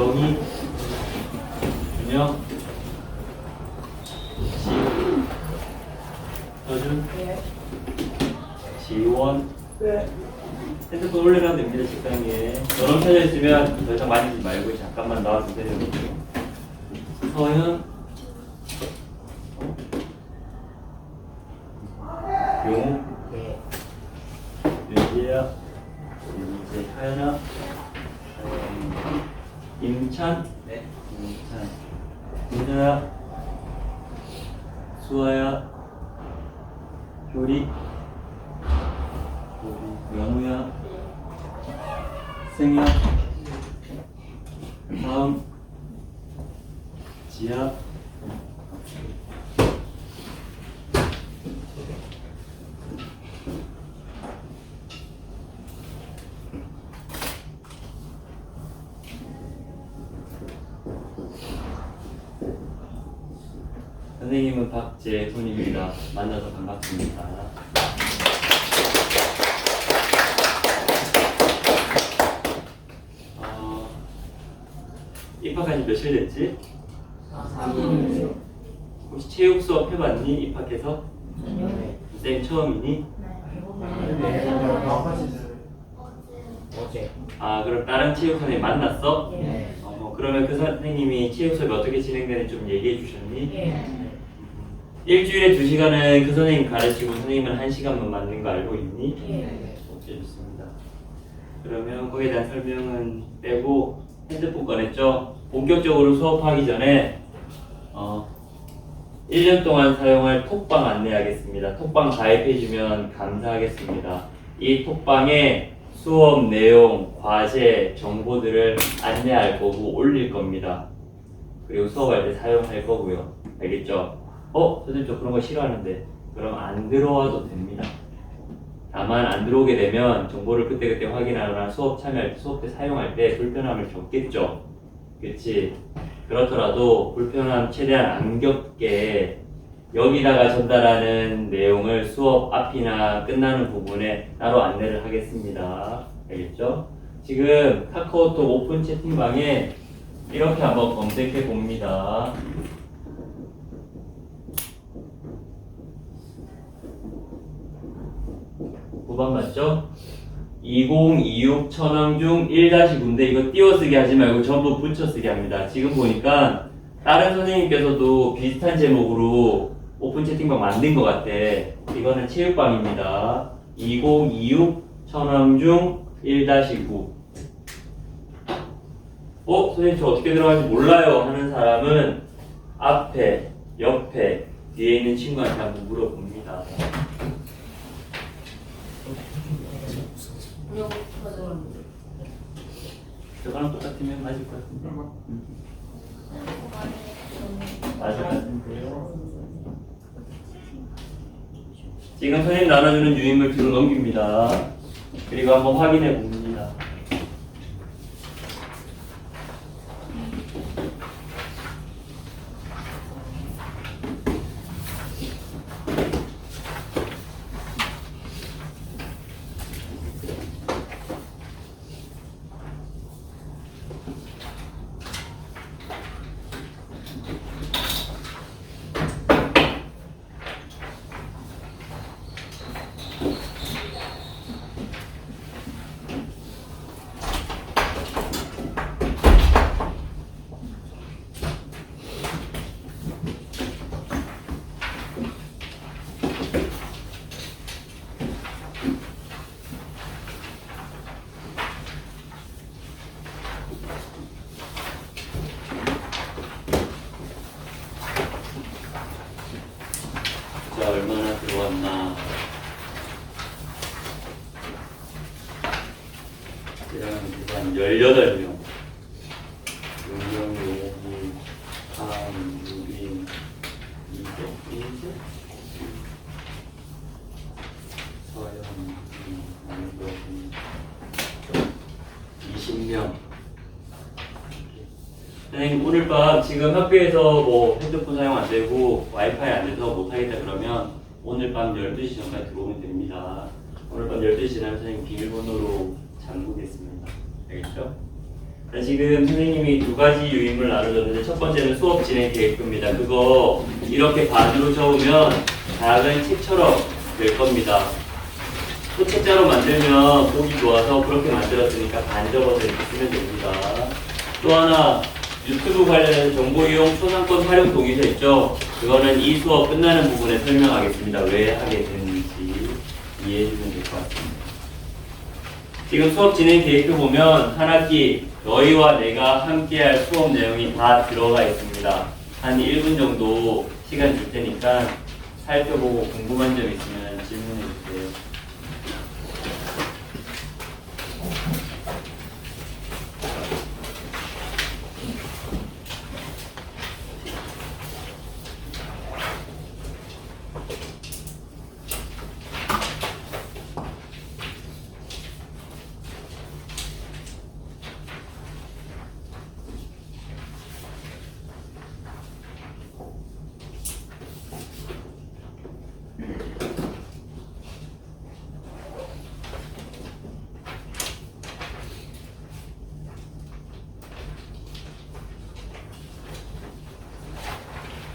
정의, 준영, 서준, 지원. 핸드폰 올려놔도 됩니다. 식당에. 너무 켜져 있으면 더 이상 만지지 말고 잠깐만 나와서 내려놓고. 서현, 용, 윤지야, 윤지, 하연아, 임찬, 임찬, 민준아, 수아야, 효리, 영우야, 생야, 다음, 지야, 선생님은 박재훈입니다. 만나서 반갑습니다. 입학한 지 며칠 됐지? 3년. 혹시 체육 수업 해봤니? 입학해서? 쌤 처음이니? 어제. 아, 그럼 다른 체육 선생님 만났어? 네. 그러면 그 선생님이 체육 수업이 어떻게 진행되는지 좀 얘기해 주셨니? 네. 일주일에 2시간은 그 선생님 가르치고 선생님은 1시간만 맞는 거 알고 있니? 네. 오케이, 좋습니다. 그러면 거기에 대한 설명은 빼고 핸드폰 꺼냈죠? 본격적으로 수업하기 전에 1년 동안 사용할 톡방 안내하겠습니다. 톡방 가입해주면 감사하겠습니다. 이 톡방에 수업 내용, 과제, 정보들을 안내할 거고 올릴 겁니다. 그리고 수업할 때 사용할 거고요. 알겠죠? 선생님 저 그런 거 싫어하는데 그럼 안 들어와도 됩니다. 다만 안 들어오게 되면 정보를 그때그때 확인하거나 수업 참여할 때, 수업 때 사용할 때 불편함을 겪겠죠. 그렇지? 그렇더라도 불편함 최대한 안 겪게 여기다가 전달하는 내용을 수업 앞이나 끝나는 부분에 따로 안내를 하겠습니다. 알겠죠? 지금 카카오톡 오픈 채팅방에 이렇게 한번 검색해 봅니다. 구반 맞죠? 2026 천왕중 1-9인데 이거 띄어쓰기 하지 말고 전부 붙여쓰기 합니다. 지금 보니까 다른 선생님께서도 비슷한 제목으로 오픈 채팅방 만든 것 같아. 이거는 체육방입니다. 2026 천왕중 1-9. 선생님 저 어떻게 들어가는지 몰라요 하는 사람은 앞에, 옆에, 뒤에 있는 친구한테 한번 물어봅니다. 저거랑 똑같으면 맞을 것 같은데. 맞을 것 같은데요. 지금 선생님 나눠주는 유인물 뒤로 넘깁니다. 그리고 한번 확인해 봅니다. 자, 얼마나 들어왔나. 한 18명. 용영, 용기, 한, 유빈, 이제, 서영, 안동, 20명. 선생님 오늘 밤 지금 학교에서 뭐 핸드폰 사용 안 되고 와이파이 안 돼서 못 하겠다 그러면 오늘 밤 12시 전까지 들어오면 됩니다. 오늘 밤 12시 지나면 선생님 비밀번호로 잠그겠습니다. 알겠죠? 자, 지금 선생님이 두 가지 유임을 나눠줬는데 첫 번째는 수업 진행 계획표입니다. 그거 이렇게 반으로 적으면 작은 책처럼 될 겁니다. 소책자로 만들면 보기 좋아서 그렇게 만들었으니까 반 접어서 이렇게 쓰면 됩니다. 또 하나 유튜브 관련해서 정보 이용 초상권 활용 동의서 있죠? 그거는 이 수업 끝나는 부분에 설명하겠습니다. 왜 하게 되는지 이해해주면 될 것 같습니다. 지금 수업 진행 계획표 보면 한 학기 너희와 내가 함께할 수업 내용이 다 들어가 있습니다. 한 1분 정도 시간 줄 테니까 살펴보고 궁금한 점 있으면 질문해 주세요.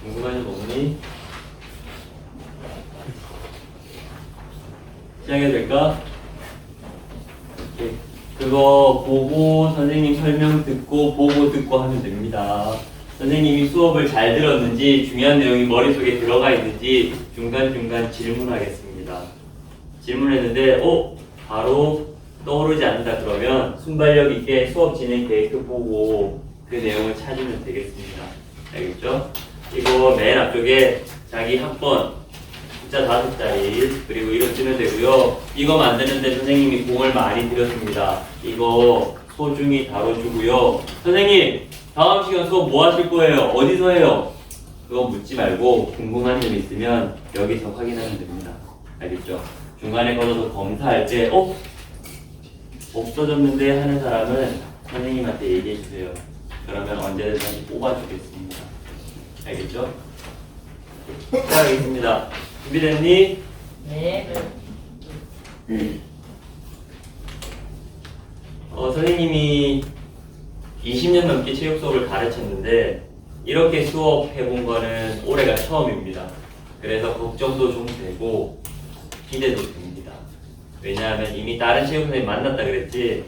궁금한 점 없니? 시작해도 될까? 오케이. 그거 보고 선생님 설명 듣고 보고 듣고 하면 됩니다. 선생님이 수업을 잘 들었는지 중요한 내용이 머릿속에 들어가 있는지 중간중간 질문하겠습니다. 질문했는데 바로 떠오르지 않는다 그러면 순발력 있게 수업 진행 계획표 보고 그 내용을 찾으면 되겠습니다. 알겠죠? 이거 맨 앞쪽에 자기 학번 숫자 5자리 그리고 이거 쓰면 되고요. 이거 만드는데 선생님이 공을 많이 들였습니다. 이거 소중히 다뤄주고요. 선생님 다음 시간 수업 뭐 하실 거예요? 어디서 해요? 그거 묻지 말고 궁금한 점 있으면 여기서 확인하면 됩니다. 알겠죠? 중간에 걸어서 검사할 때 없어졌는데 하는 사람은 선생님한테 얘기해 주세요. 그러면 언제든 다시 뽑아주겠습니다. 알겠죠? 시작하겠습니다. 준비됐니? 네. 선생님이 20년 넘게 체육 수업을 가르쳤는데 이렇게 수업 해본 거는 올해가 처음입니다. 그래서 걱정도 좀 되고 기대도 됩니다. 왜냐하면 이미 다른 체육 선생님 만났다 그랬지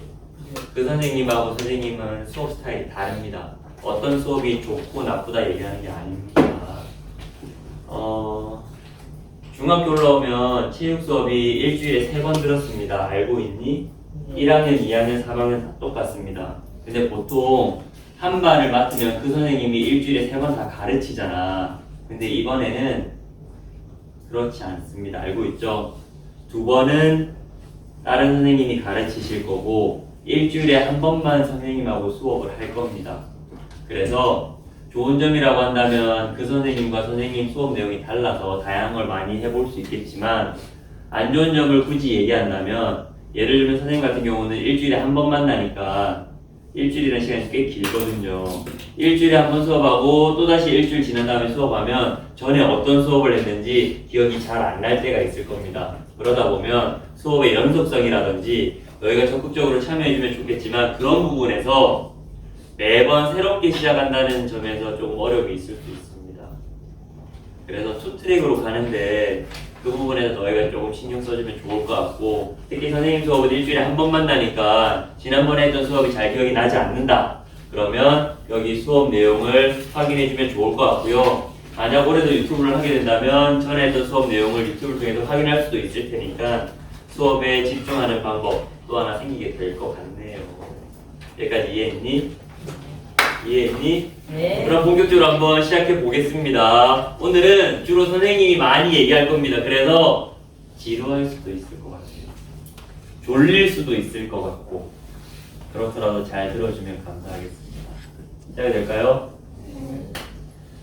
그 선생님하고 선생님은 수업 스타일이 다릅니다. 어떤 수업이 좋고 나쁘다 얘기하는 게 아닙니다. 중학교 올라오면 체육 수업이 일주일에 3번 들었습니다. 알고 있니? 1학년, 2학년, 3학년 다 똑같습니다. 근데 보통 한 반을 맡으면 그 선생님이 일주일에 3번 다 가르치잖아. 근데 이번에는 그렇지 않습니다. 알고 있죠? 2번은 다른 선생님이 가르치실 거고 일주일에 한 번만 선생님하고 수업을 할 겁니다. 그래서 좋은 점이라고 한다면 그 선생님과 선생님 수업 내용이 달라서 다양한 걸 많이 해볼 수 있겠지만 안 좋은 점을 굳이 얘기한다면 예를 들면 선생님 같은 경우는 일주일에 한 번 만나니까 일주일이라는 시간이 꽤 길거든요. 일주일에 한 번 수업하고 또다시 일주일 지난 다음에 수업하면 전에 어떤 수업을 했는지 기억이 잘 안 날 때가 있을 겁니다. 그러다 보면 수업의 연속성이라든지 너희가 적극적으로 참여해주면 좋겠지만 그런 부분에서 매번 새롭게 시작한다는 점에서 조금 어려움이 있을 수 있습니다. 그래서 투트랙으로 가는데 그 부분에서 너희가 조금 신경 써주면 좋을 것 같고 특히 선생님 수업은 일주일에 한 번 만나니까 지난번에 했던 수업이 잘 기억이 나지 않는다. 그러면 여기 수업 내용을 확인해주면 좋을 것 같고요. 만약 올해도 유튜브를 하게 된다면 전에 했던 수업 내용을 유튜브를 통해서 확인할 수도 있을 테니까 수업에 집중하는 방법 또 하나 생기게 될 것 같네요. 여기까지 이해했니? 이해했니? 네. 그럼 본격적으로 한번 시작해 보겠습니다. 오늘은 주로 선생님이 많이 얘기할 겁니다. 그래서 지루할 수도 있을 것 같아요. 졸릴 수도 있을 것 같고 그렇더라도 잘 들어주면 감사하겠습니다. 시작이 될까요?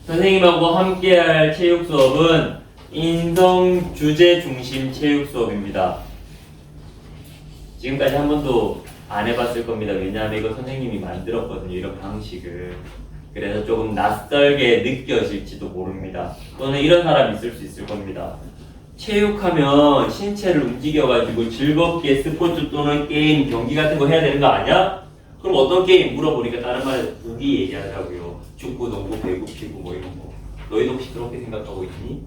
선생님하고 함께할 체육 수업은 인성 주제 중심 체육 수업입니다. 지금까지 한 번도 안 해봤을 겁니다. 왜냐하면 이거 선생님이 만들었거든요. 이런 방식을. 그래서 조금 낯설게 느껴질지도 모릅니다. 또는 이런 사람이 있을 수 있을 겁니다. 체육하면 신체를 움직여가지고 즐겁게 스포츠 또는 게임, 경기 같은 거 해야 되는 거 아니야? 그럼 어떤 게임 물어보니까 다른 말에 보기 얘기하자고요. 축구, 농구, 배구, 피구 뭐 이런 거. 너희도 혹시 그렇게 생각하고 있니?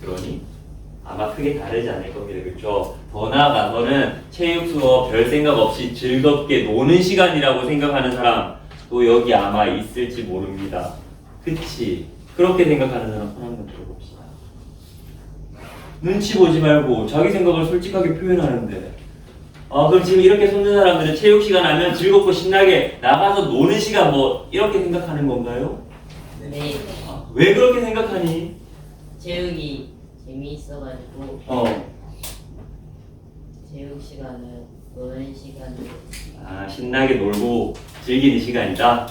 그러니 아마 크게 다르지 않을 겁니다. 그렇죠? 더 나아가서는 체육 수업 별 생각 없이 즐겁게 노는 시간이라고 생각하는 사람 또 여기 아마 있을지 모릅니다. 그치? 그렇게 생각하는 사람 손 한번 들어봅시다. 눈치 보지 말고 자기 생각을 솔직하게 표현하는데 그럼 지금 이렇게 손든 사람들은 체육 시간 하면 즐겁고 신나게 나가서 노는 시간 뭐 이렇게 생각하는 건가요? 네. 왜 그렇게 생각하니? 체육이 재미있어가지고 체육 시간은 노는 시간으로. 신나게 놀고 즐기는 시간이다.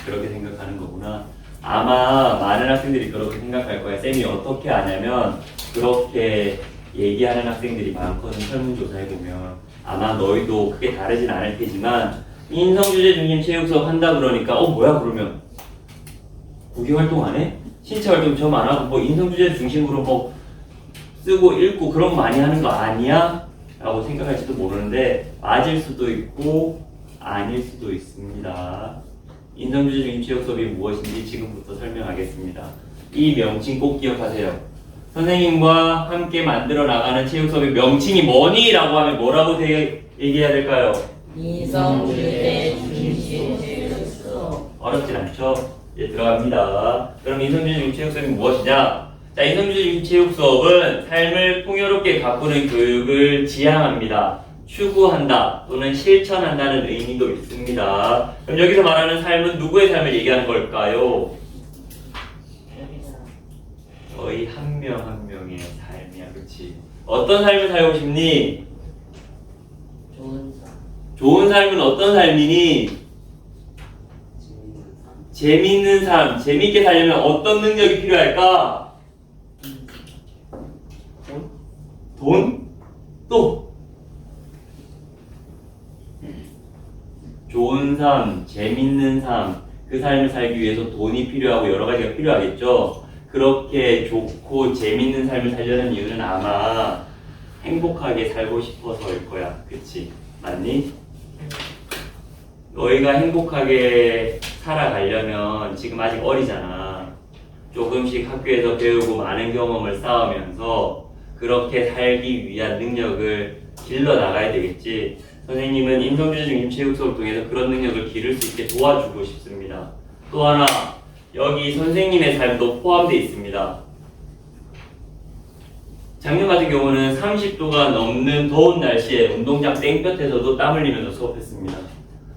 그렇게 생각하는 거구나. 아마 많은 학생들이 그렇게 생각할 거야. 쌤이 어떻게 아냐면 그렇게 얘기하는 학생들이 많거든. 설문조사해보면 아마 너희도 크게 다르진 않을 테지만 인성주제 중심 체육 수업 한다 그러니까 뭐야 그러면 구기활동 안 해? 신체활동 좀 안 하고 뭐 인성주제 중심으로 뭐 쓰고 읽고 그런 거 많이 하는 거 아니야? 라고 생각할지도 모르는데 맞을 수도 있고 아닐 수도 있습니다. 인성주제 중심 체육 수업이 무엇인지 지금부터 설명하겠습니다. 이 명칭 꼭 기억하세요. 선생님과 함께 만들어 나가는 체육 수업의 명칭이 뭐니? 라고 하면 뭐라고 얘기해야 될까요? 인성주제 중심 체육 수업. 어렵진 않죠? 이제 들어갑니다. 그럼 인성주제 중심 체육 수업이 무엇이냐? 자, 인성주제 중심 체육 수업은 삶을 풍요롭게 가꾸는 교육을 지향합니다. 추구한다 또는 실천한다는 의미도 있습니다. 그럼 여기서 말하는 삶은 누구의 삶을 얘기하는 걸까요? 거의 한 명 한 명의 삶이야, 그렇지? 어떤 삶을 살고 싶니? 좋은 삶. 좋은 삶은 어떤 삶이니? 재밌는 삶. 재밌게 살려면 어떤 능력이 필요할까? 돈? 또? 좋은 삶, 재밌는 삶, 그 삶을 살기 위해서 돈이 필요하고 여러 가지가 필요하겠죠. 그렇게 좋고 재밌는 삶을 살려는 이유는 아마 행복하게 살고 싶어서일 거야. 그치? 맞니? 너희가 행복하게 살아가려면 지금 아직 어리잖아. 조금씩 학교에서 배우고 많은 경험을 쌓으면서 그렇게 살기 위한 능력을 길러 나가야 되겠지. 선생님은 인성주제 중심 체육 수업을 통해서 그런 능력을 기를 수 있게 도와주고 싶습니다. 또 하나, 여기 선생님의 삶도 포함되어 있습니다. 작년 같은 경우는 30도가 넘는 더운 날씨에 운동장 땡볕에서도 땀 흘리면서 수업했습니다.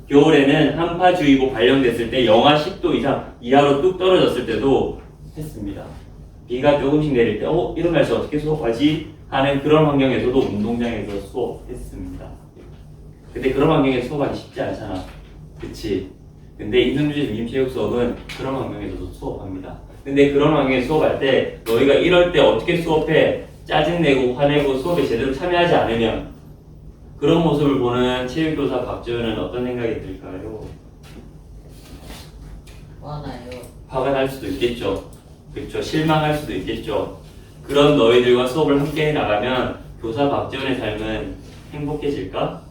겨울에는 한파주의보 발령됐을 때 영하 10도 이상 이하로 뚝 떨어졌을 때도 했습니다. 비가 조금씩 내릴 때 이런 날씨 어떻게 수업하지? 하는 그런 환경에서도 운동장에서 수업했습니다. 근데 그런 환경에서 수업하기 쉽지 않잖아. 그치? 근데 인성주제 중심 체육 수업은 그런 환경에서도 수업합니다. 근데 그런 환경에서 수업할 때 너희가 이럴 때 어떻게 수업해? 짜증내고 화내고 수업에 제대로 참여하지 않으면 그런 모습을 보는 체육교사 박지현은 어떤 생각이 들까요? 화나요. 화가 날 수도 있겠죠. 그렇죠. 실망할 수도 있겠죠. 그런 너희들과 수업을 함께 해나가면 교사 박지현의 삶은 행복해질까?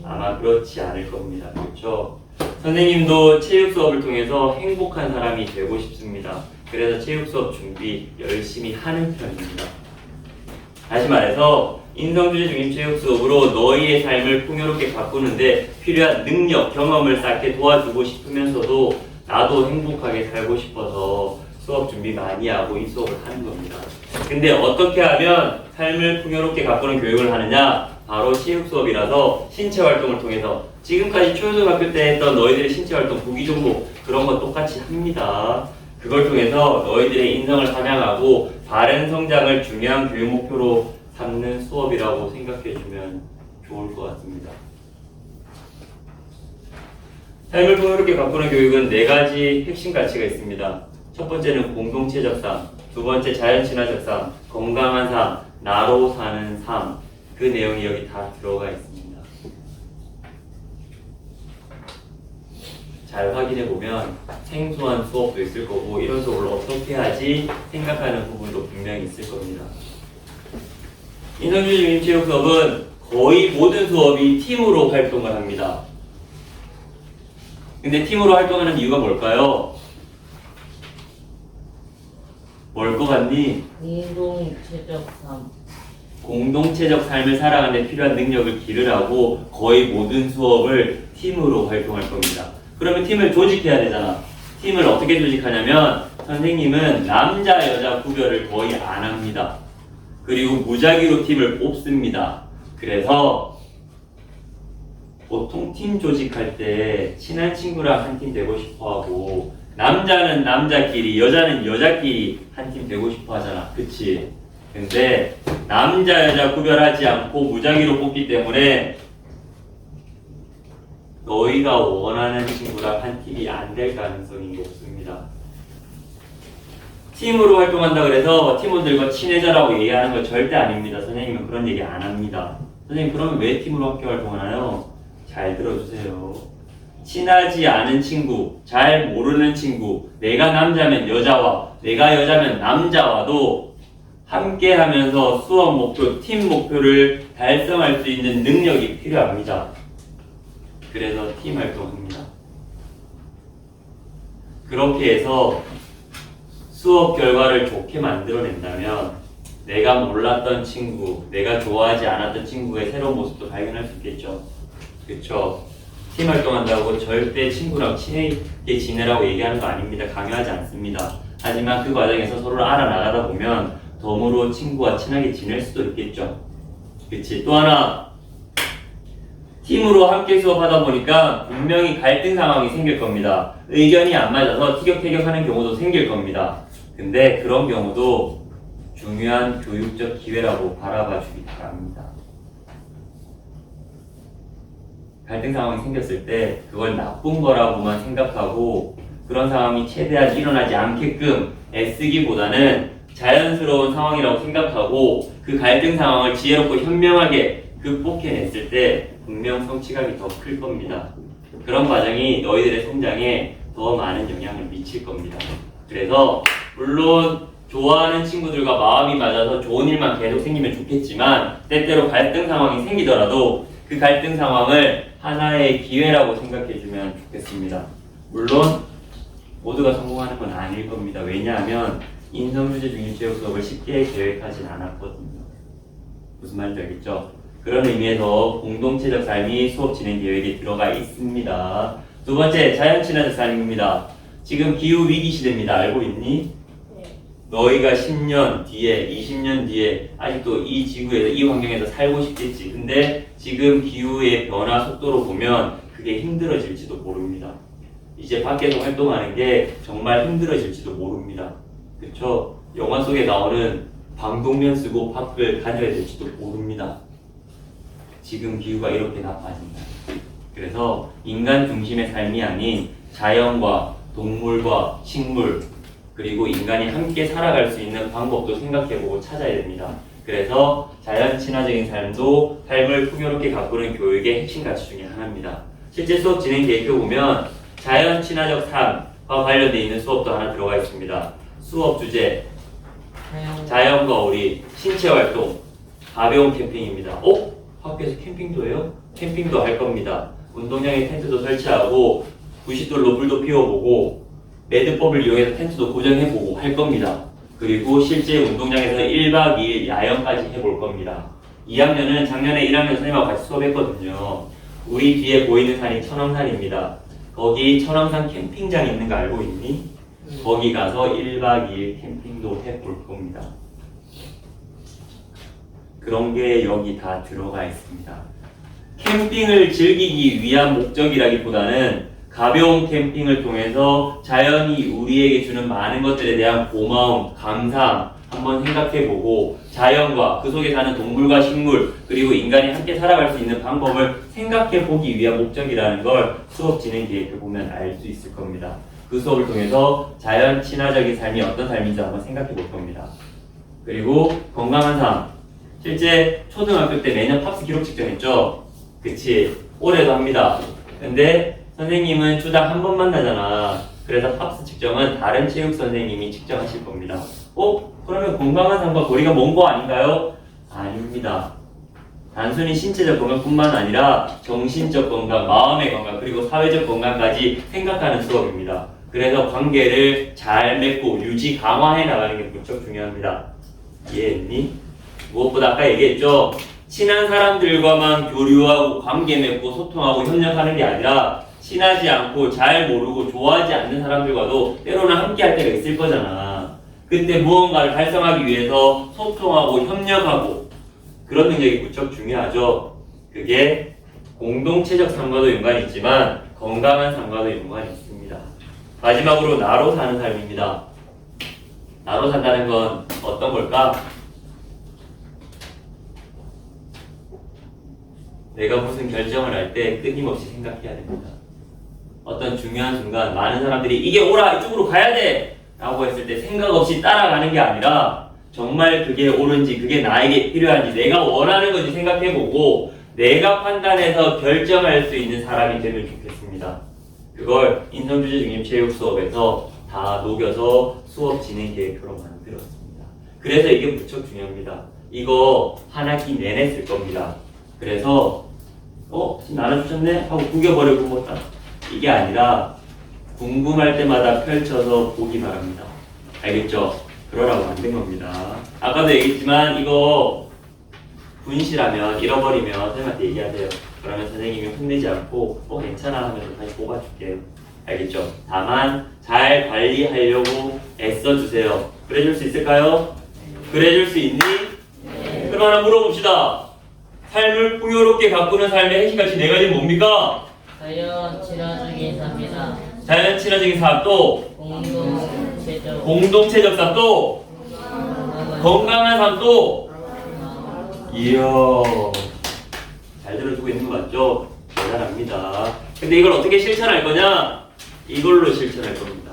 아마 그렇지 않을 겁니다. 그렇죠. 선생님도 체육 수업을 통해서 행복한 사람이 되고 싶습니다. 그래서 체육 수업 준비 열심히 하는 편입니다. 다시 말해서 인성주제 중심 체육 수업으로 너희의 삶을 풍요롭게 가꾸는데 필요한 능력, 경험을 쌓게 도와주고 싶으면서도 나도 행복하게 살고 싶어서 수업 준비 많이 하고 이 수업을 하는 겁니다. 근데 어떻게 하면 삶을 풍요롭게 가꾸는 교육을 하느냐? 바로 체육 수업이라서 신체 활동을 통해서 지금까지 초등학교 때 했던 너희들의 신체 활동 보기 종목 그런 거 똑같이 합니다. 그걸 통해서 너희들의 인성을 함양하고 바른 성장을 중요한 교육 목표로 삼는 수업이라고 생각해주면 좋을 것 같습니다. 삶을 풍요롭게 가꾸는 교육은 4가지 핵심 가치가 있습니다. 첫 번째는 공동체적 삶, 두 번째 자연친화적 삶, 건강한 삶, 나로 사는 삶. 그 내용이 여기 다 들어가 있습니다. 잘 확인해 보면 생소한 수업도 있을 거고 이런 수업을 어떻게 하지 생각하는 부분도 분명히 있을 겁니다. 인성주의 중심 체육 수업은 거의 모든 수업이 팀으로 활동을 합니다. 근데 팀으로 활동하는 이유가 뭘까요? 뭘 것 같니? 공동체적 삶. 공동체적 삶을 살아가는 데 필요한 능력을 기르라고 거의 모든 수업을 팀으로 활동할 겁니다. 그러면 팀을 조직해야 되잖아. 팀을 어떻게 조직하냐면 선생님은 남자 여자 구별을 거의 안 합니다. 그리고 무작위로 팀을 뽑습니다. 그래서 보통 팀 조직할 때 친한 친구랑 한 팀 되고 싶어 하고 남자는 남자끼리 여자는 여자끼리 한 팀 되고 싶어 하잖아. 그치? 근데 남자 여자 구별하지 않고 무작위로 뽑기 때문에 너희가 원하는 친구랑 한 팀이 안 될 가능성이 높습니다. 팀으로 활동한다 그래서 팀원들과 친해져라고 얘기하는 건 절대 아닙니다. 선생님은 그런 얘기 안 합니다. 선생님 그러면 왜 팀으로 함께 활동하나요? 잘 들어주세요. 친하지 않은 친구, 잘 모르는 친구, 내가 남자면 여자와 내가 여자면 남자와도 함께 하면서 수업 목표, 팀 목표를 달성할 수 있는 능력이 필요합니다. 그래서 팀 활동합니다. 그렇게 해서 수업 결과를 좋게 만들어낸다면 내가 몰랐던 친구, 내가 좋아하지 않았던 친구의 새로운 모습도 발견할 수 있겠죠. 그렇죠? 팀 활동한다고 절대 친구랑 친하게 지내라고 얘기하는 거 아닙니다. 강요하지 않습니다. 하지만 그 과정에서 서로를 알아나가다 보면 덤으로 친구와 친하게 지낼 수도 있겠죠. 그치? 또 하나, 팀으로 함께 수업하다 보니까 분명히 갈등 상황이 생길 겁니다. 의견이 안 맞아서 티격태격하는 경우도 생길 겁니다. 근데 그런 경우도 중요한 교육적 기회라고 바라봐 주기 바랍니다. 갈등 상황이 생겼을 때 그걸 나쁜 거라고만 생각하고 그런 상황이 최대한 일어나지 않게끔 애쓰기보다는 자연스러운 상황이라고 생각하고 그 갈등 상황을 지혜롭고 현명하게 극복해냈을 때 분명 성취감이 더 클 겁니다. 그런 과정이 너희들의 성장에 더 많은 영향을 미칠 겁니다. 그래서 물론 좋아하는 친구들과 마음이 맞아서 좋은 일만 계속 생기면 좋겠지만 때때로 갈등 상황이 생기더라도 그 갈등 상황을 하나의 기회라고 생각해주면 좋겠습니다. 물론 모두가 성공하는 건 아닐 겁니다. 왜냐하면 인성주제 중립체육 수업을 쉽게 계획하진 않았거든요. 무슨 말인지 알겠죠? 그런 의미에서 공동체적 삶이 수업 진행 계획에 들어가 있습니다. 두 번째, 자연친화적 삶입니다. 지금 기후위기 시대입니다. 알고 있니? 너희가 10년 뒤에, 20년 뒤에 아직도 이 지구에서, 이 환경에서 살고 싶겠지. 근데 지금 기후의 변화 속도로 보면 그게 힘들어질지도 모릅니다. 이제 밖에서 활동하는 게 정말 힘들어질지도 모릅니다. 그쵸? 영화 속에 나오는 방독면 쓰고 밖을 다녀야 될지도 모릅니다. 지금 기후가 이렇게 나빠진다. 그래서 인간 중심의 삶이 아닌 자연과 동물과 식물 그리고 인간이 함께 살아갈 수 있는 방법도 생각해보고 찾아야 됩니다. 그래서 자연 친화적인 삶도 삶을 풍요롭게 가꾸는 교육의 핵심 가치 중에 하나입니다. 실제 수업 진행 계획표 보면 자연 친화적 삶과 관련되어 있는 수업도 하나 들어가 있습니다. 수업 주제 자연과 우리 신체 활동 가벼운 캠핑입니다. 학교에서 캠핑도 해요? 캠핑도 할 겁니다. 운동장에 텐트도 설치하고 90도로 불도 피워보고 매듭법을 이용해서 텐트도 고정해보고 할 겁니다. 그리고 실제 운동장에서 1박 2일 야영까지 해볼 겁니다. 2학년은 작년에 1학년 선생님하고 같이 수업했거든요. 우리 뒤에 보이는 산이 천왕산입니다. 거기 천왕산 캠핑장 있는 거 알고 있니? 거기 가서 1박 2일 캠핑도 해볼 겁니다. 그런 게 여기 다 들어가 있습니다. 캠핑을 즐기기 위한 목적이라기보다는 가벼운 캠핑을 통해서 자연이 우리에게 주는 많은 것들에 대한 고마움, 감사함 한번 생각해보고 자연과 그 속에 사는 동물과 식물 그리고 인간이 함께 살아갈 수 있는 방법을 생각해보기 위한 목적이라는 걸 수업 진행 계획을 보면 알 수 있을 겁니다. 그 수업을 통해서 자연 친화적인 삶이 어떤 삶인지 한번 생각해볼 겁니다. 그리고 건강한 삶 실제 초등학교 때 매년 팝스 기록 측정했죠? 그치? 올해도 합니다. 근데 선생님은 주당 한 번 만나잖아. 그래서 팝스 측정은 다른 체육 선생님이 측정하실 겁니다. 그러면 건강한 삶과 거리가 먼 거 아닌가요? 아닙니다. 단순히 신체적 건강뿐만 아니라 정신적 건강, 마음의 건강, 그리고 사회적 건강까지 생각하는 수업입니다. 그래서 관계를 잘 맺고 유지, 강화해 나가는 게 무척 중요합니다. 이해했니? 무엇보다 아까 얘기했죠? 친한 사람들과만 교류하고 관계 맺고 소통하고 협력하는 게 아니라 친하지 않고 잘 모르고 좋아하지 않는 사람들과도 때로는 함께 할 때가 있을 거잖아. 그때 무언가를 달성하기 위해서 소통하고 협력하고 그런 능력이 무척 중요하죠. 그게 공동체적 삶과도 연관이 있지만 건강한 삶과도 연관이 있습니다. 마지막으로 나로 사는 삶입니다. 나로 산다는 건 어떤 걸까? 내가 무슨 결정을 할 때 끊임없이 생각해야 됩니다. 어떤 중요한 순간 많은 사람들이 이게 옳아, 이쪽으로 가야 돼! 라고 했을 때 생각 없이 따라가는 게 아니라 정말 그게 옳은지, 그게 나에게 필요한지, 내가 원하는 건지 생각해보고 내가 판단해서 결정할 수 있는 사람이 되면 좋겠습니다. 그걸 인성주제 중심 체육 수업에서 다 녹여서 수업 진행 계획표로 만들었습니다. 그래서 이게 무척 중요합니다. 이거 한 학기 내내 쓸 겁니다. 그래서 지금 나눠주셨네? 하고 구겨버리고 뭐 딱 이게 아니라 궁금할 때마다 펼쳐서 보기 바랍니다. 알겠죠? 그러라고 만든 겁니다. 아까도 얘기했지만 이거 분실하면 잃어버리면 선생님한테 얘기하세요. 그러면 선생님이 혼내지 않고 괜찮아 하면서 다시 뽑아줄게요. 알겠죠? 다만 잘 관리하려고 애써주세요. 그래줄 수 있을까요? 그래줄 수 있니? 네. 그럼 하나 물어봅시다. 삶을 풍요롭게 가꾸는 삶의 핵심가치 네 가지는 뭡니까? 자연 친화적인 삶이다. 자연 친화적인 삶, 또 공동체적 삶, 또 건강한 삶, 또 이야, 잘 들어주고 있는 거 맞죠? 대단합니다. 근데 이걸 어떻게 실천할 거냐? 이걸로 실천할 겁니다.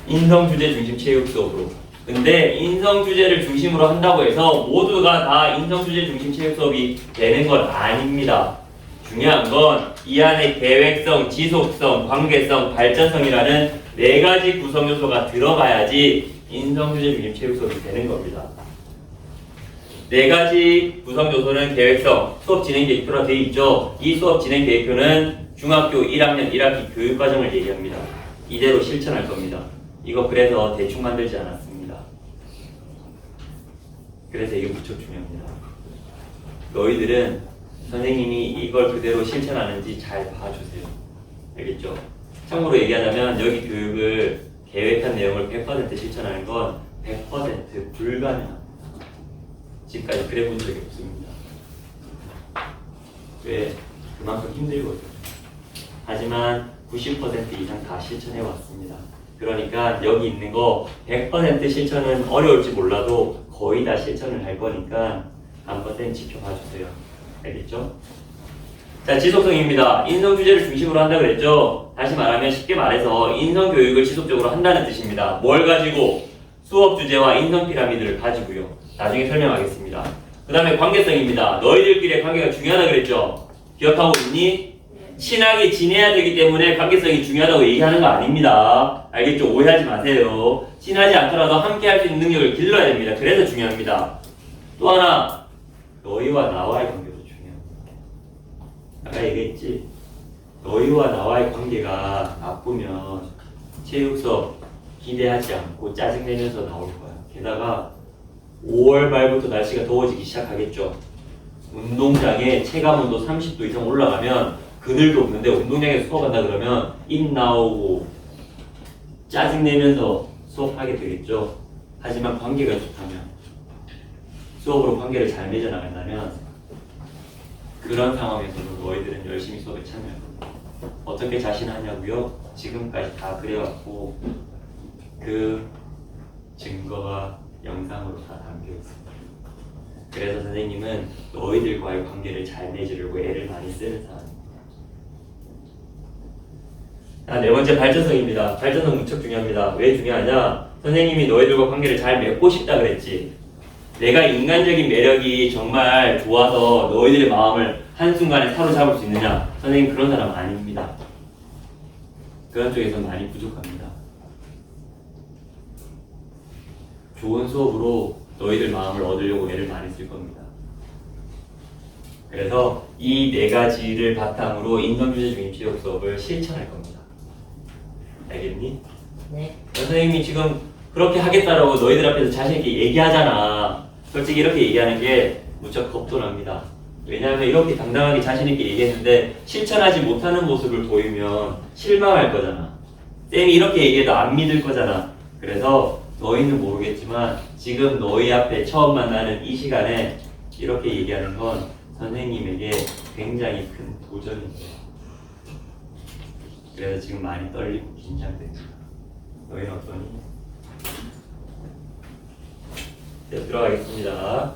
인성주제 중심 체육 수업으로. 근데 인성주제를 중심으로 한다고 해서 모두가 다 인성주제 중심 체육 수업이 되는 건 아닙니다. 중요한 건 이 안에 계획성, 지속성, 관계성, 발전성이라는 네 가지 구성 요소가 들어가야지 인성주제 중심 체육 수업이 되는 겁니다. 네 가지 구성 요소는 계획성, 수업 진행 계획표로 되어 있죠. 이 수업 진행 계획표는 중학교 1학년 1학기 교육과정을 얘기합니다. 이대로 실천할 겁니다. 이거 그래서 대충 만들지 않았습니다. 그래서 이게 무척 중요합니다. 너희들은 선생님이 이걸 그대로 실천하는지 잘 봐주세요. 알겠죠? 참고로 얘기하자면 여기 교육을 계획한 내용을 100% 실천하는 건 100% 불가능합니다. 지금까지 그래 본 적이 없습니다. 왜? 그만큼 힘들거든요. 하지만 90% 이상 다 실천해 왔습니다. 그러니까 여기 있는 거 100% 실천은 어려울지 몰라도 거의 다 실천을 할 거니까 한번 지켜봐 주세요. 알겠죠? 자, 지속성입니다. 인성주제를 중심으로 한다 그랬죠? 다시 말하면 쉽게 말해서 인성교육을 지속적으로 한다는 뜻입니다. 뭘 가지고? 수업 주제와 인성 피라미드를 가지고요. 나중에 설명하겠습니다. 그 다음에 관계성입니다. 너희들끼리의 관계가 중요하다 그랬죠? 기억하고 있니? 친하게 지내야 되기 때문에 관계성이 중요하다고 얘기하는 거 아닙니다. 알겠죠? 오해하지 마세요. 친하지 않더라도 함께 할 수 있는 능력을 길러야 됩니다. 그래서 중요합니다. 또 하나, 너희와 나와의 관계도 중요합니다. 아까 얘기했지? 너희와 나와의 관계가 나쁘면 체육 수업 기대하지 않고 짜증내면서 나올 거야. 게다가 5월 말부터 날씨가 더워지기 시작하겠죠. 운동장에 체감온도 30도 이상 올라가면 그늘도 없는데 운동장에서 수업한다 그러면 입 나오고 짜증내면서 수업하게 되겠죠. 하지만 관계가 좋다면, 수업으로 관계를 잘 맺어나간다면 그런 상황에서도 너희들은 열심히 수업에 참여할 겁니다. 어떻게 자신하냐고요? 지금까지 다 그래왔고 그 증거가 영상으로 다 담겨 있습니다. 그래서 선생님은 너희들과의 관계를 잘 맺으려고 애를 많이 쓰는 사람입니다. 자, 네 번째 발전성입니다. 발전성 무척 중요합니다. 왜 중요하냐? 선생님이 너희들과 관계를 잘 맺고 싶다 그랬지. 내가 인간적인 매력이 정말 좋아서 너희들의 마음을 한순간에 사로잡을 수 있느냐? 선생님 그런 사람 아닙니다. 그런 쪽에서 많이 부족합니다. 좋은 수업으로 너희들 마음을 얻으려고 애를 많이 쓸 겁니다. 그래서 이 네 가지를 바탕으로 인성주제 중립체육 수업을 실천할 겁니다. 알겠니? 네. 선생님이 지금 그렇게 하겠다라고 너희들 앞에서 자신있게 얘기하잖아. 솔직히 이렇게 얘기하는 게 무척 겁도 납니다. 왜냐하면 이렇게 당당하게 자신있게 얘기했는데 실천하지 못하는 모습을 보이면 실망할 거잖아. 쌤이 이렇게 얘기해도 안 믿을 거잖아. 그래서 너희는 모르겠지만 지금 너희 앞에 처음 만나는 이 시간에 이렇게 얘기하는 건 선생님에게 굉장히 큰 도전입니다. 그래서 지금 많이 떨리고 긴장됩니다. 너희는 어떠니? 네, 들어가겠습니다.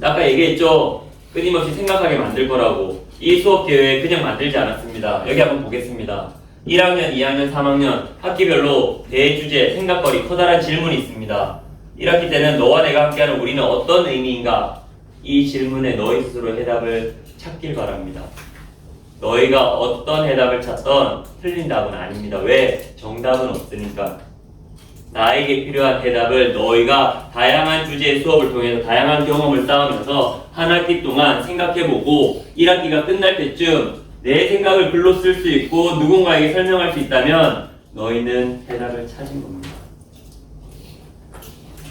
아까 얘기했죠? 끊임없이 생각하게 만들 거라고. 이 수업 계획 그냥 만들지 않았습니다. 여기 한번 보겠습니다. 1학년, 2학년, 3학년 학기별로 대주제, 생각거리, 커다란 질문이 있습니다. 1학기 때는 너와 내가 함께하는 우리는 어떤 의미인가? 이 질문에 너희 스스로 해답을 찾길 바랍니다. 너희가 어떤 해답을 찾던 틀린 답은 아닙니다. 왜? 정답은 없으니까. 나에게 필요한 해답을 너희가 다양한 주제의 수업을 통해서 다양한 경험을 쌓으면서 한 학기 동안 생각해보고 1학기가 끝날 때쯤 내 생각을 글로 쓸 수 있고 누군가에게 설명할 수 있다면 너희는 해답을 찾은 겁니다.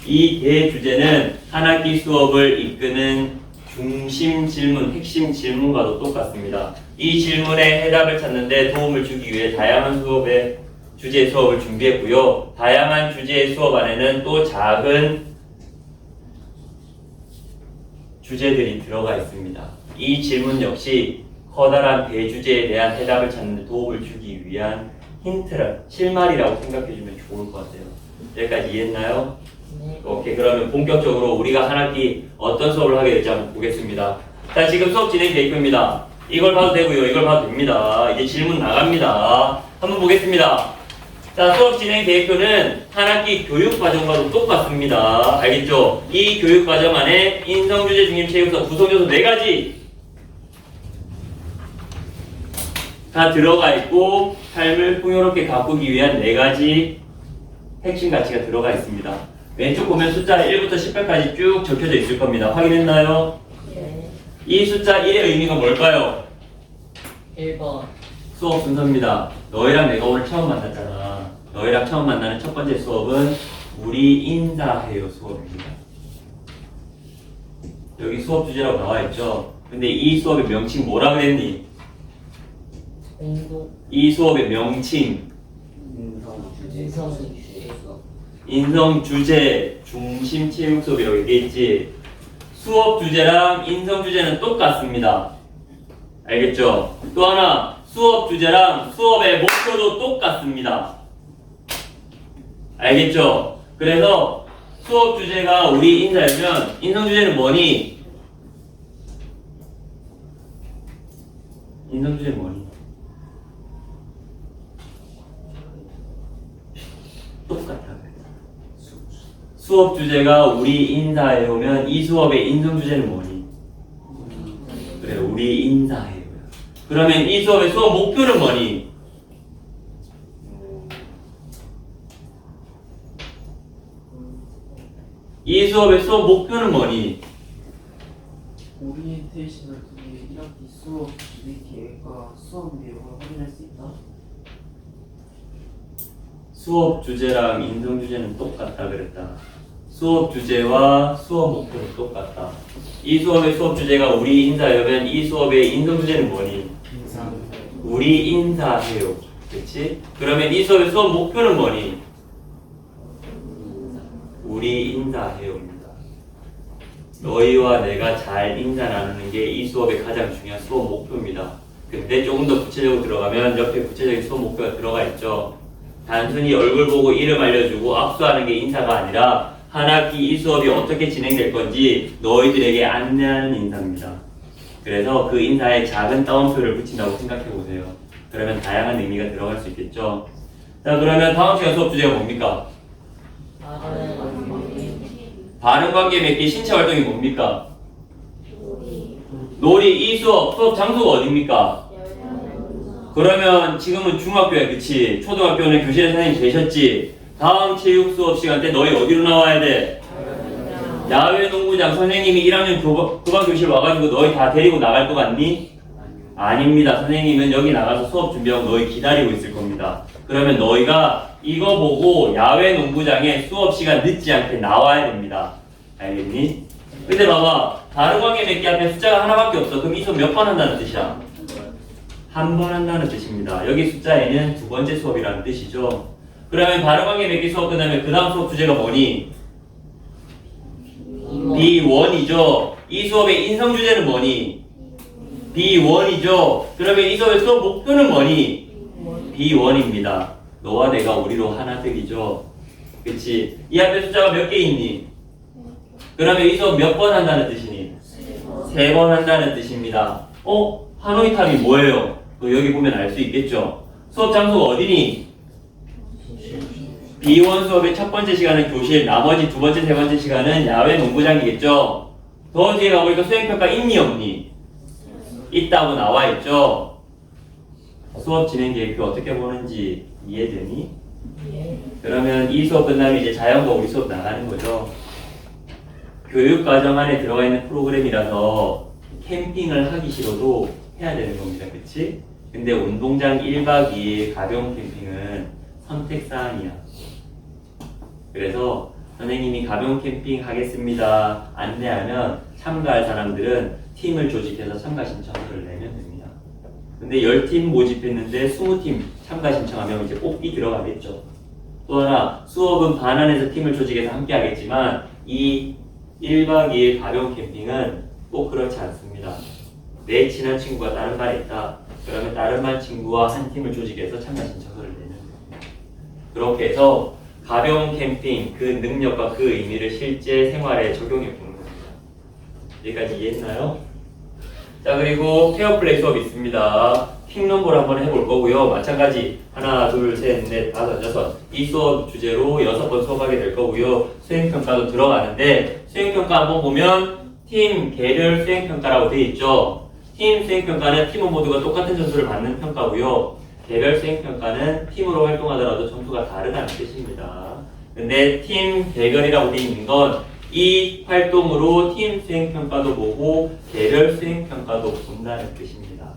이 대주제는 한 학기 수업을 이끄는 중심 질문, 핵심 질문과도 똑같습니다. 이 질문에 해답을 찾는데 도움을 주기 위해 다양한 주제의 수업을 준비했고요. 다양한 주제의 수업 안에는 또 작은 주제들이 들어가 있습니다. 이 질문 역시 커다란 대주제에 대한 해답을 찾는 데 도움을 주기 위한 힌트라, 실마리라고 생각해주면 좋을 것 같아요. 여기까지 이해했나요? 네. 오케이, 그러면 본격적으로 우리가 한 학기 어떤 수업을 하게 될지 한번 보겠습니다. 자, 지금 수업 진행 계획표입니다. 이걸 봐도 되고요, 이걸 봐도 됩니다. 이제 질문 나갑니다. 한번 보겠습니다. 자, 수업 진행 계획표는 한 학기 교육 과정과도 똑같습니다. 알겠죠? 이 교육 과정 안에 인성주제 중립체육서 구성요소 4가지 다 들어가 있고 삶을 풍요롭게 가꾸기 위한 4가지 핵심 가치가 들어가 있습니다. 왼쪽 보면 숫자 1부터 10까지 쭉 적혀져 있을 겁니다. 확인했나요? 네. 이 숫자 1의 의미가 뭘까요? 1번. 수업 순서입니다. 너희랑 내가 오늘 처음 만났잖아. 너희랑 처음 만나는 첫 번째 수업은 우리 인사해요 수업입니다. 여기 수업 주제라고 나와 있죠. 근데 이 수업의 명칭 뭐라 그랬니? 공동. 이 수업의 명칭 인성 주제 중심 체육 수업이라고 얘기했지. 수업 주제랑 인성 주제는 똑같습니다. 알겠죠? 또 하나, 수업 주제랑 수업의 목표도 똑같습니다. 알겠죠? 그래서 수업 주제가 우리 인사이면 인성 주제는 뭐니? 인성 주제는 뭐니? 똑같아. 수업 주제가 우리 인사에 오면 이 수업의 인성 주제는 뭐니? 그래, 우리 인사해요. 그러면 이 수업의 수업 목표는 뭐니? 이 수업의 수업 목표는 뭐니? 오리엔테이션을 통해 1학기 수업 준비 계획과 수업 내용을 확인할 수 있다. 수업 주제랑 인성 주제는 똑같다 그랬다. 수업 주제와 수업 목표는 똑같다. 이 수업의 수업 주제가 우리 인사여면 이 수업의 인성 주제는 뭐니? 인사. 우리 인사해요. 그치? 그러면 이 수업의 수업 목표는 뭐니? 우리 인사해요입니다. 너희와 내가 잘 인사 나누는 게 이 수업의 가장 중요한 수업 목표입니다. 근데 조금 더 구체적으로 들어가면 옆에 구체적인 수업 목표가 들어가 있죠. 단순히 얼굴 보고 이름 알려주고 압수하는 게 인사가 아니라 한 학기 이 수업이 어떻게 진행될 건지 너희들에게 안내하는 인사입니다. 그래서 그 인사에 작은 따옴표를 붙인다고 생각해 보세요. 그러면 다양한 의미가 들어갈 수 있겠죠. 자, 그러면 다음 시간 수업 주제가 뭡니까? 발음관계 맺기 신체 활동이 뭡니까? 놀이. 이 수업 장소가 어딥니까? 그러면 지금은 중학교야, 그치? 초등학교는 교실에 선생님 계셨지? 다음 체육 수업 시간 때 너희 어디로 나와야 돼? 야외 농구장 선생님이 1학년 교반 교실 와가지고 너희 다 데리고 나갈 것 같니? 아닙니다. 선생님은 여기 나가서 수업 준비하고 너희 기다리고 있을 겁니다. 그러면 너희가 이거 보고 야외 농구장에 수업 시간 늦지 않게 나와야 됩니다. 알겠니? 근데 봐봐. 다른 관계 몇 개 앞에 숫자가 하나밖에 없어. 그럼 이 수업 몇 번 한다는 뜻이야? 한 번 한다는 뜻입니다. 여기 숫자에는 두 번째 수업이라는 뜻이죠. 그러면 다른 관계 몇 개 수업 끝나면 그 다음 수업 주제가 뭐니? B1이죠. 이 수업의 인성 주제는 뭐니? B1이죠. 그러면 이 수업의 수업 목표는 뭐니? B1입니다. 너와 내가 우리로 하나 되기죠. 그치? 이 앞에 숫자가 몇 개 있니? 그러면 이 수업 몇 번 한다는 뜻이니? 3번 한다는 뜻입니다. 하노이 탑이 뭐예요? 여기 보면 알 수 있겠죠? 수업 장소가 어디니? B1 수업의 첫 번째 시간은 교실, 나머지 두 번째, 세 번째 시간은 야외 농구장이겠죠? 더 뒤에 가보니까 수행평가 있니 없니? 있다고 나와 있죠? 수업 진행 계획표 어떻게 보는지 이해되니? 예. 그러면 이 수업 끝나면 이제 자연과 우리 수업 나가는 거죠. 교육과정 안에 들어가 있는 프로그램이라서 캠핑을 하기 싫어도 해야 되는 겁니다. 그치? 근데 운동장 1박 2일 가벼운 캠핑은 선택사항이야. 그래서 선생님이 가벼운 캠핑 하겠습니다 안내하면 참가할 사람들은 팀을 조직해서 참가 신청서를 내면 됩니다. 근데 10팀 모집했는데 20팀 참가 신청하면 이제 뽑기 들어가겠죠. 또 하나 수업은 반 안에서 팀을 조직해서 함께 하겠지만 이 1박 2일 가벼운 캠핑은 꼭 그렇지 않습니다. 내 친한 친구가 다른 반에 있다. 그러면 다른 반 친구와 한 팀을 조직해서 참가 신청서를 내면 됩니다. 그렇게 해서 가벼운 캠핑 그 능력과 그 의미를 실제 생활에 적용해 보는 겁니다. 여기까지 이해했나요? 자, 그리고 페어플레이 수업 있습니다. 킹넘버를 한번 해볼 거고요. 마찬가지 하나, 둘, 셋, 넷, 다섯, 여섯 이 수업 주제로 6번 수업하게 될 거고요. 수행평가도 들어가는데 수행평가 한번 보면 팀 개별 수행평가라고 되어 있죠. 팀 수행평가는 팀원 모두가 똑같은 점수를 받는 평가고요. 개별 수행평가는 팀으로 활동하더라도 점수가 다르다는 뜻입니다. 근데 팀 개별이라고 되어 있는 건 이 활동으로 팀 수행평가도 보고 개별 수행평가도 본다는 뜻입니다.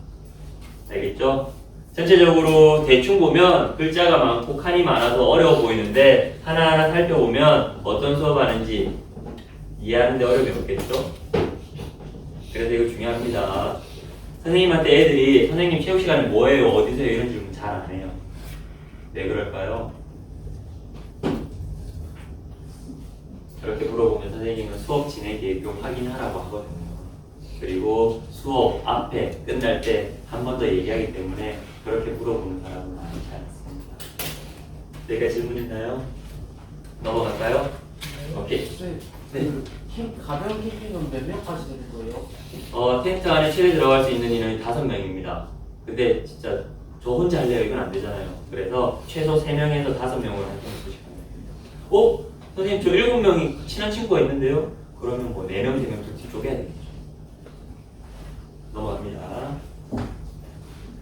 알겠죠? 전체적으로 대충 보면 글자가 많고 칸이 많아서 어려워 보이는데 하나하나 살펴보면 어떤 수업하는지 이해하는데 어려움이 없겠죠? 그래서 이거 중요합니다. 선생님한테 애들이 선생님 체육 시간에 뭐해요? 어디서 해요? 이런 질문 잘 안 해요. 왜 그럴까요? 그렇게 물어보면 선생님은 수업 진행 계획표 확인하라고 하거든요. 그리고 수업 앞에 끝날 때 한 번 더 얘기하기 때문에 그렇게 물어보는 사람은 많지 않습니다. 여기까지 질문 있나요? 넘어갈까요? 오케이. 네. 가벼운 캠핑은 몇 명까지 되는 거예요? 텐트 안에 최대 들어갈 수 있는 인원이 5명입니다. 근데 진짜 저 혼자 할래요? 이건 안 되잖아요. 그래서 최소 3명에서 5명으로 활동을 보시면 선생님 저 7명이 친한 친구가 있는데요? 그러면 뭐 4명, 3명 쪼개야 되겠죠. 넘어갑니다.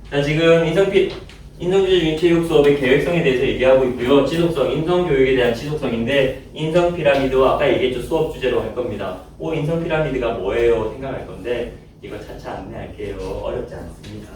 자, 지금 인성주의 중인 체육 수업의 계획성에 대해서 얘기하고 있고요. 지속성, 인성교육에 대한 지속성인데 인성 피라미드와 아까 얘기했죠. 수업 주제로 할 겁니다. 인성 피라미드가 뭐예요? 생각할 건데 이거 차차 안내할게요. 어렵지 않습니다.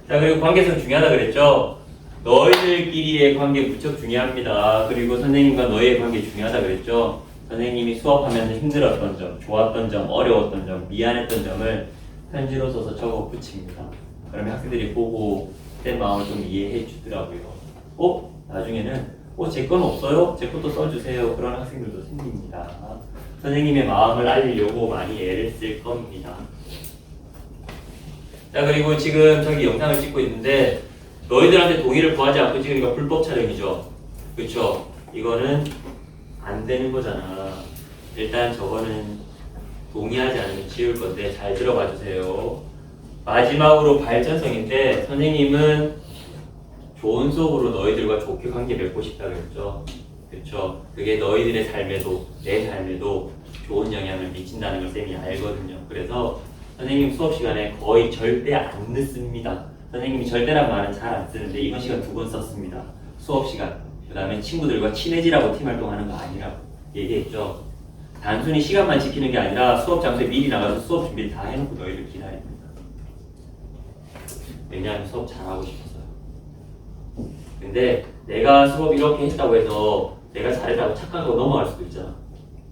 자, 그리고 관계성 중요하다 그랬죠. 너희들끼리의 관계 무척 중요합니다. 그리고 선생님과 너희의 관계 중요하다 그랬죠. 선생님이 수업하면서 힘들었던 점, 좋았던 점, 어려웠던 점, 미안했던 점을 편지로 써서 적어 붙입니다. 그러면 학생들이 보고 내 마음을 좀 이해해 주더라고요. 나중에는 제 건 없어요? 제 것도 써주세요. 그런 학생들도 생깁니다. 선생님의 마음을 알리려고 많이 애를 쓸 겁니다. 자, 그리고 지금 저기 영상을 찍고 있는데 너희들한테 동의를 구하지 않고 지금 이거 불법 촬영이죠? 그쵸? 이거는 안 되는 거잖아. 일단 저거는 동의하지 않으면 지울 건데 잘 들어봐 주세요. 마지막으로 발전성인데 선생님은 좋은 수업으로 너희들과 좋게 관계 맺고 싶다 그랬죠? 그쵸? 그게 너희들의 삶에도 내 삶에도 좋은 영향을 미친다는 걸 쌤이 알거든요. 그래서 선생님 수업 시간에 거의 절대 안 늦습니다. 선생님이 절대란 말은 잘 안 쓰는데 이번 시간 2번 썼습니다. 수업 시간. 그 다음에 친구들과 친해지라고 팀 활동하는 거 아니라고 얘기했죠. 단순히 시간만 지키는 게 아니라 수업 장소에 미리 나가서 수업 준비를 다 해놓고 너희를 기다립니다. 왜냐하면 수업 잘하고 싶어서요. 근데 내가 수업 이렇게 했다고 해서 내가 잘했다고 착각하고 넘어갈 수도 있잖아.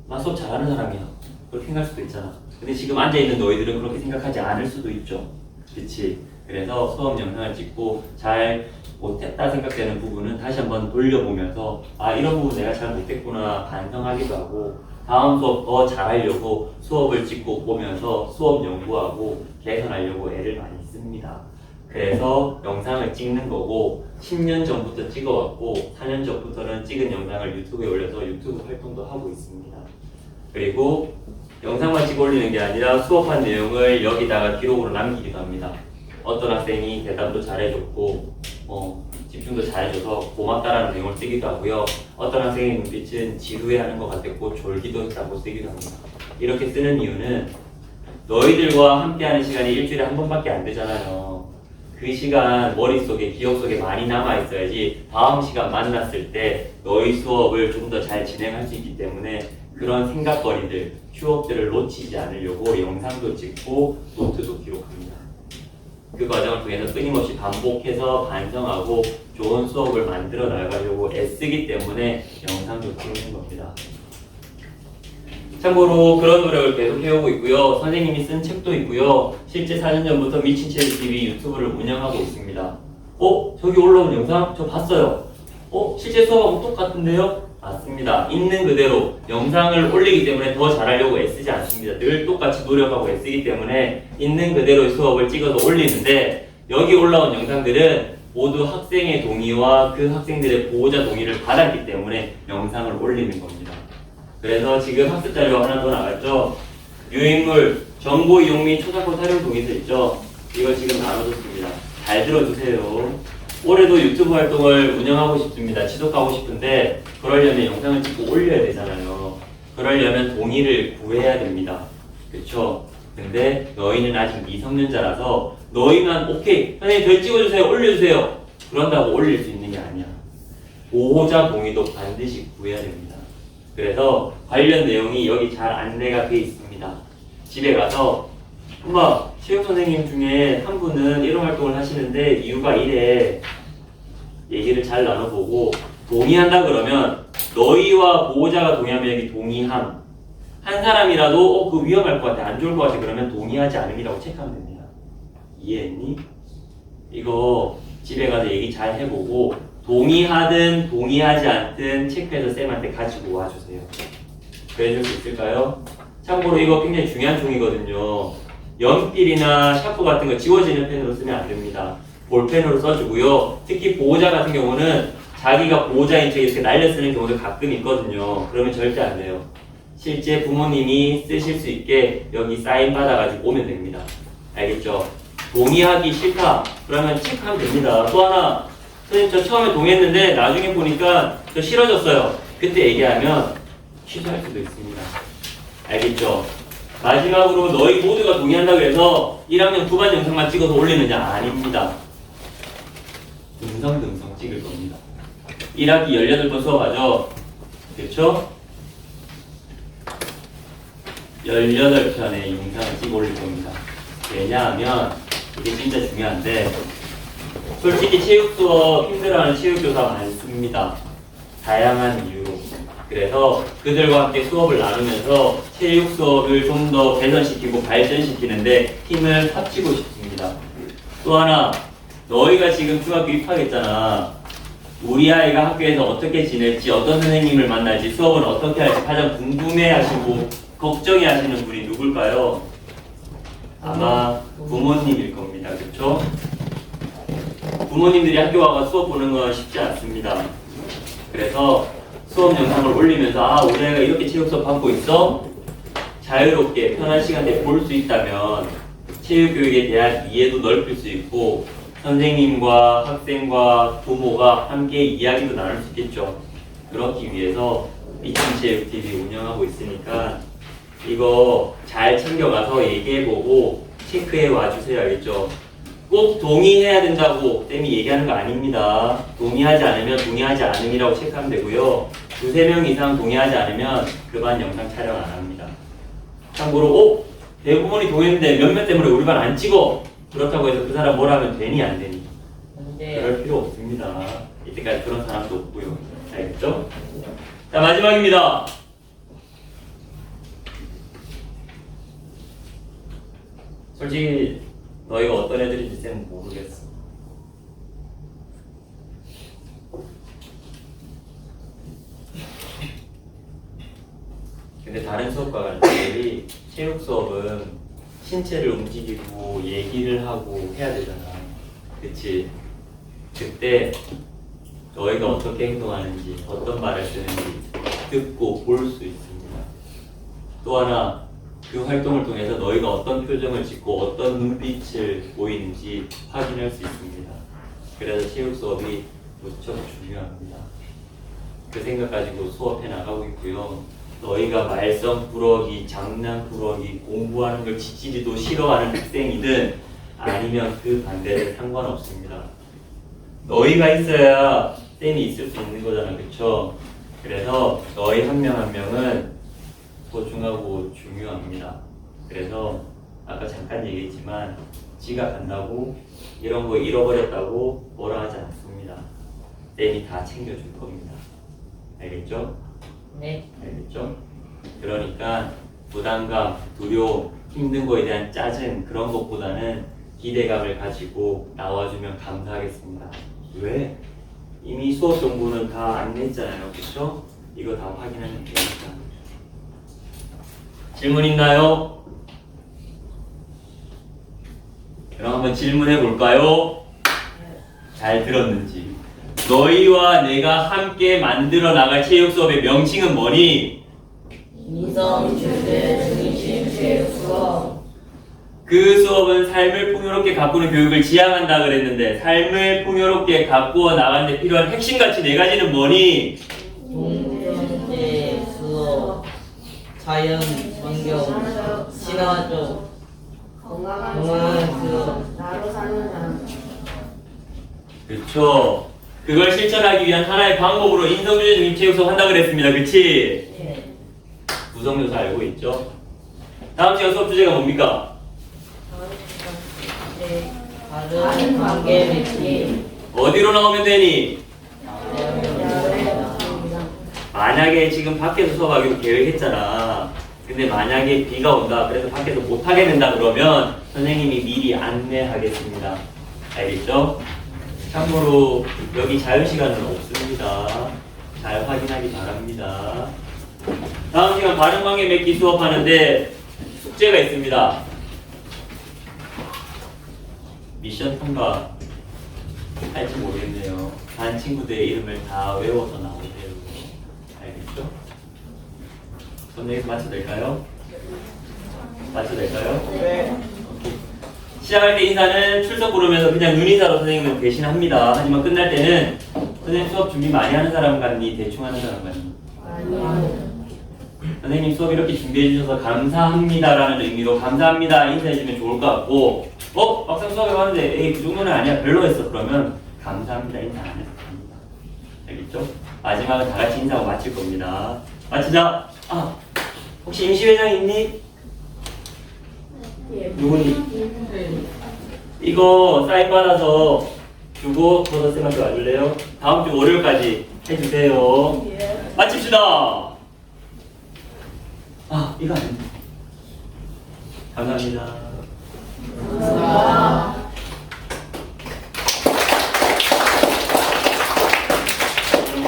나 수업 잘하는 사람이야. 그렇게 생각할 수도 있잖아. 근데 지금 앉아있는 너희들은 그렇게 생각하지 않을 수도 있죠. 그치? 그래서 수업 영상을 찍고 잘 못했다 생각되는 부분은 다시 한번 돌려보면서 아 이런 부분 내가 잘 못했구나 반성하기도 하고 다음 수업 더 잘하려고 수업을 찍고 보면서 수업 연구하고 개선하려고 애를 많이 씁니다. 그래서 영상을 찍는 거고 10년 전부터 찍어왔고 4년 전부터는 찍은 영상을 유튜브에 올려서 유튜브 활동도 하고 있습니다. 그리고 영상만 찍어 올리는 게 아니라 수업한 내용을 여기다가 기록으로 남기기도 합니다. 어떤 학생이 대답도 잘해줬고 집중도 잘해줘서 고맙다라는 내용을 쓰기도 하고요. 어떤 학생의 눈빛은 지루해하는 것 같았고 졸기도 했다고 쓰기도 합니다. 이렇게 쓰는 이유는 너희들과 함께하는 시간이 일주일에 한 번밖에 안 되잖아요. 그 시간 머릿속에 기억 속에 많이 남아있어야지 다음 시간 만났을 때 너희 수업을 좀 더 잘 진행할 수 있기 때문에 그런 생각거리들, 추억들을 놓치지 않으려고 영상도 찍고 노트도 기록합니다. 그 과정을 통해서 끊임없이 반복해서 반성하고 좋은 수업을 만들어 나가려고 애쓰기 때문에 영상도 찍는 겁니다. 참고로 그런 노력을 계속 해오고 있고요. 선생님이 쓴 책도 있고요. 실제 4년 전부터 미친체육TV 유튜브를 운영하고 있습니다. 저기 올라온 영상 저 봤어요. 실제 수업하고 똑같은데요? 맞습니다. 있는 그대로 영상을 올리기 때문에 더 잘하려고 애쓰지 않습니다. 늘 똑같이 노력하고 애쓰기 때문에 있는 그대로의 수업을 찍어서 올리는데 여기 올라온 영상들은 모두 학생의 동의와 그 학생들의 보호자 동의를 받았기 때문에 영상을 올리는 겁니다. 그래서 지금 학습 자료가 하나 더 나갔죠. 유인물, 정보 이용 및 초상권 사용 동의서 있죠. 이거 지금 나눠줬습니다. 잘 들어주세요. 올해도 유튜브 활동을 운영하고 싶습니다. 지속하고 싶은데 그러려면 영상을 찍고 올려야 되잖아요. 그러려면 동의를 구해야 됩니다. 그렇죠? 근데 너희는 아직 미성년자라서 너희만 오케이 선생님 저희 찍어주세요 올려주세요 그런다고 올릴 수 있는 게 아니야. 보호자 동의도 반드시 구해야 됩니다. 그래서 관련 내용이 여기 잘 안내가 돼 있습니다. 집에 가서 엄마 체육 선생님 중에 한 분은 이런 활동을 하시는데 이유가 이래 얘기를 잘 나눠보고 동의한다 그러면 너희와 보호자가 동의하면 여기 동의함 한 사람이라도 그 위험할 것 같아 안 좋을 것 같아 그러면 동의하지 않음이라고 체크하면 됩니다. 이해했니? 이거 집에 가서 얘기 잘 해보고 동의하든 동의하지 않든 체크해서 쌤한테 가지고 와주세요. 그래줄 수 있을까요? 참고로 이거 굉장히 중요한 종이거든요. 연필이나 샤프 같은 거 지워지는 펜으로 쓰면 안 됩니다. 볼펜으로 써주고요. 특히 보호자 같은 경우는 자기가 보호자인 척 이렇게 날려 쓰는 경우도 가끔 있거든요. 그러면 절대 안 돼요. 실제 부모님이 쓰실 수 있게 여기 사인 받아가지고 오면 됩니다. 알겠죠? 동의하기 싫다. 그러면 체크하면 됩니다. 또 하나, 선생님 저 처음에 동의했는데 나중에 보니까 저 싫어졌어요. 그때 얘기하면 취소할 수도 있습니다. 알겠죠? 마지막으로 너희 모두가 동의한다고 해서 1학년 9반 영상만 찍어서 올리느냐? 아닙니다. 듬성듬성 찍을 겁니다. 1학기 18번 수업하죠? 그렇죠? 18편의 영상을 찍어 올릴 겁니다. 왜냐하면 이게 진짜 중요한데 솔직히 체육 수업 힘들어하는 체육교사 많습니다. 다양한 이유로. 그래서 그들과 함께 수업을 나누면서 체육 수업을 좀 더 개선시키고 발전시키는데 힘을 합치고 싶습니다. 또 하나, 너희가 지금 중학교 입학했잖아. 우리 아이가 학교에서 어떻게 지낼지, 어떤 선생님을 만날지, 수업은 어떻게 할지 가장 궁금해하시고 걱정해하시는 분이 누굴까요? 아마 부모님일 겁니다. 그렇죠? 부모님들이 학교 와서 수업 보는 건 쉽지 않습니다. 그래서 수업 영상을 올리면서 우리 아이가 이렇게 체육 수업 받고 있어? 자유롭게 편한 시간에 볼 수 있다면 체육교육에 대한 이해도 넓힐 수 있고 선생님과 학생과 부모가 함께 이야기도 나눌 수 있겠죠. 그렇기 위해서 미친체육TV 운영하고 있으니까 이거 잘 챙겨가서 얘기해보고 체크해 와주세요. 알겠죠? 꼭 동의해야 된다고 쌤이 얘기하는 거 아닙니다. 동의하지 않으면 동의하지 않음이라고 체크하면 되고요. 두세 명 이상 동의하지 않으면 그 반 영상 촬영 안 합니다. 참고로 대부분이 동의했는데 몇몇 때문에 우리 반 안 찍어. 그렇다고 해서 그 사람 뭐라 하면 되니 안 되니? 안 돼요. 그럴 필요 없습니다. 이때까지 그런 사람도 없고요. 알겠죠? 자, 마지막입니다. 솔직히 너희가 어떤 애들인지 쌤은 모르겠어. 근데 다른 수업과 달리 체육 수업은 신체를 움직이고 얘기를 하고 해야 되잖아. 그치? 그때 너희가 어떻게 행동하는지, 어떤 말을 쓰는지 듣고 볼 수 있습니다. 또 하나, 그 활동을 통해서 너희가 어떤 표정을 짓고 어떤 눈빛을 보이는지 확인할 수 있습니다. 그래서 체육 수업이 무척 중요합니다. 그 생각 가지고 수업해 나가고 있고요. 너희가 말썽 부러기, 장난 부러기, 공부하는 걸 지지리도 싫어하는 학생이든 아니면 그 반대는 상관없습니다. 너희가 있어야 쌤이 있을 수 있는 거잖아, 그쵸? 그래서 너희 한 명 한 명은 소중하고 중요합니다. 그래서 아까 잠깐 얘기했지만 지각한다고 이런 거 잃어버렸다고 뭐라 하지 않습니다. 쌤이 다 챙겨줄 겁니다. 알겠죠? 네. 알겠죠? 그러니까 부담감, 두려움, 힘든 거에 대한 짜증 그런 것보다는 기대감을 가지고 나와주면 감사하겠습니다. 왜? 이미 수업 정보는 다 안냈잖아요. 그렇죠? 이거 다 확인하면 되니까. 질문 있나요? 그럼 한번 질문해 볼까요? 잘 들었는지. 너희와 내가 함께 만들어 나갈 체육 수업의 명칭은 뭐니? 이성 주제 중심 체육 수업. 그 수업은 삶을 풍요롭게 가꾸는 교육을 지향한다 그랬는데 삶을 풍요롭게 가꾸어 나가는 데 필요한 핵심 가치 4가지는 뭐니? 동경제 수업. 자연, 환경, 친화적, 건강한 수업. 나로 사는 사람. 그렇죠. 그걸 실천하기 위한 하나의 방법으로 인성주의 중심 체육 수업 한다 그랬습니다. 그치? 네. 구성요소 알고 있죠? 다음 시간 수업 주제가 뭡니까? 다른 관계 맺기. 어디로 나오면 되니? 만약에 지금 밖에서 수업하기로 계획했잖아. 근데 만약에 비가 온다. 그래서 밖에서 못하게 된다 그러면 선생님이 미리 안내하겠습니다. 알겠죠? 참고로 여기 자유시간은 없습니다. 잘 확인하기 바랍니다. 다음 시간 바른관계 맺기 수업하는데 숙제가 있습니다. 미션 통과 할지 모르겠네요. 반 친구들의 이름을 다 외워서 나오세요. 알겠죠? 선생님 맞춰도 될까요? 맞춰도 될까요? 네. 오케이. 시작할 때 인사는 출석 부르면서 그냥 눈인사로 선생님은 대신합니다. 하지만 끝날 때는 선생님 수업 준비 많이 하는 사람 같니? 대충 하는 사람 같니? 선생님 수업 이렇게 준비해 주셔서 감사합니다라는 의미로 감사합니다 인사해 주면 좋을 것 같고 막상 수업에 왔는데 에이 그 정도는 아니야 별로였어 그러면 감사합니다 인사 안 해도 됩니다. 알겠죠? 마지막은 다 같이 인사하고 마칠 겁니다. 마치자. 혹시 임시회장 있니? 누구니? 이거 사인 받아서 주고 도서쌤한테 와줄래요? 다음 주 월요일까지 해주세요. 마칩시다. 이거 아닙니다. 감사합니다.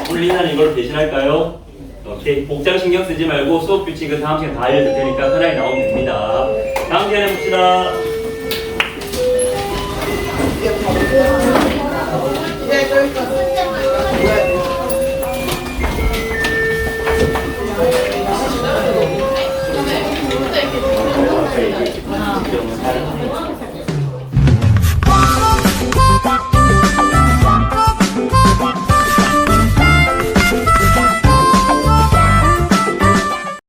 홀리나는 이걸 대신할까요? 오케이. 복장 신경 쓰지 말고 수업 규칙은 다음 시간에 다 알려줄 테니까 편하게 나오면 됩니다. 다음 시간에 봅시다. 네. 지금은 잘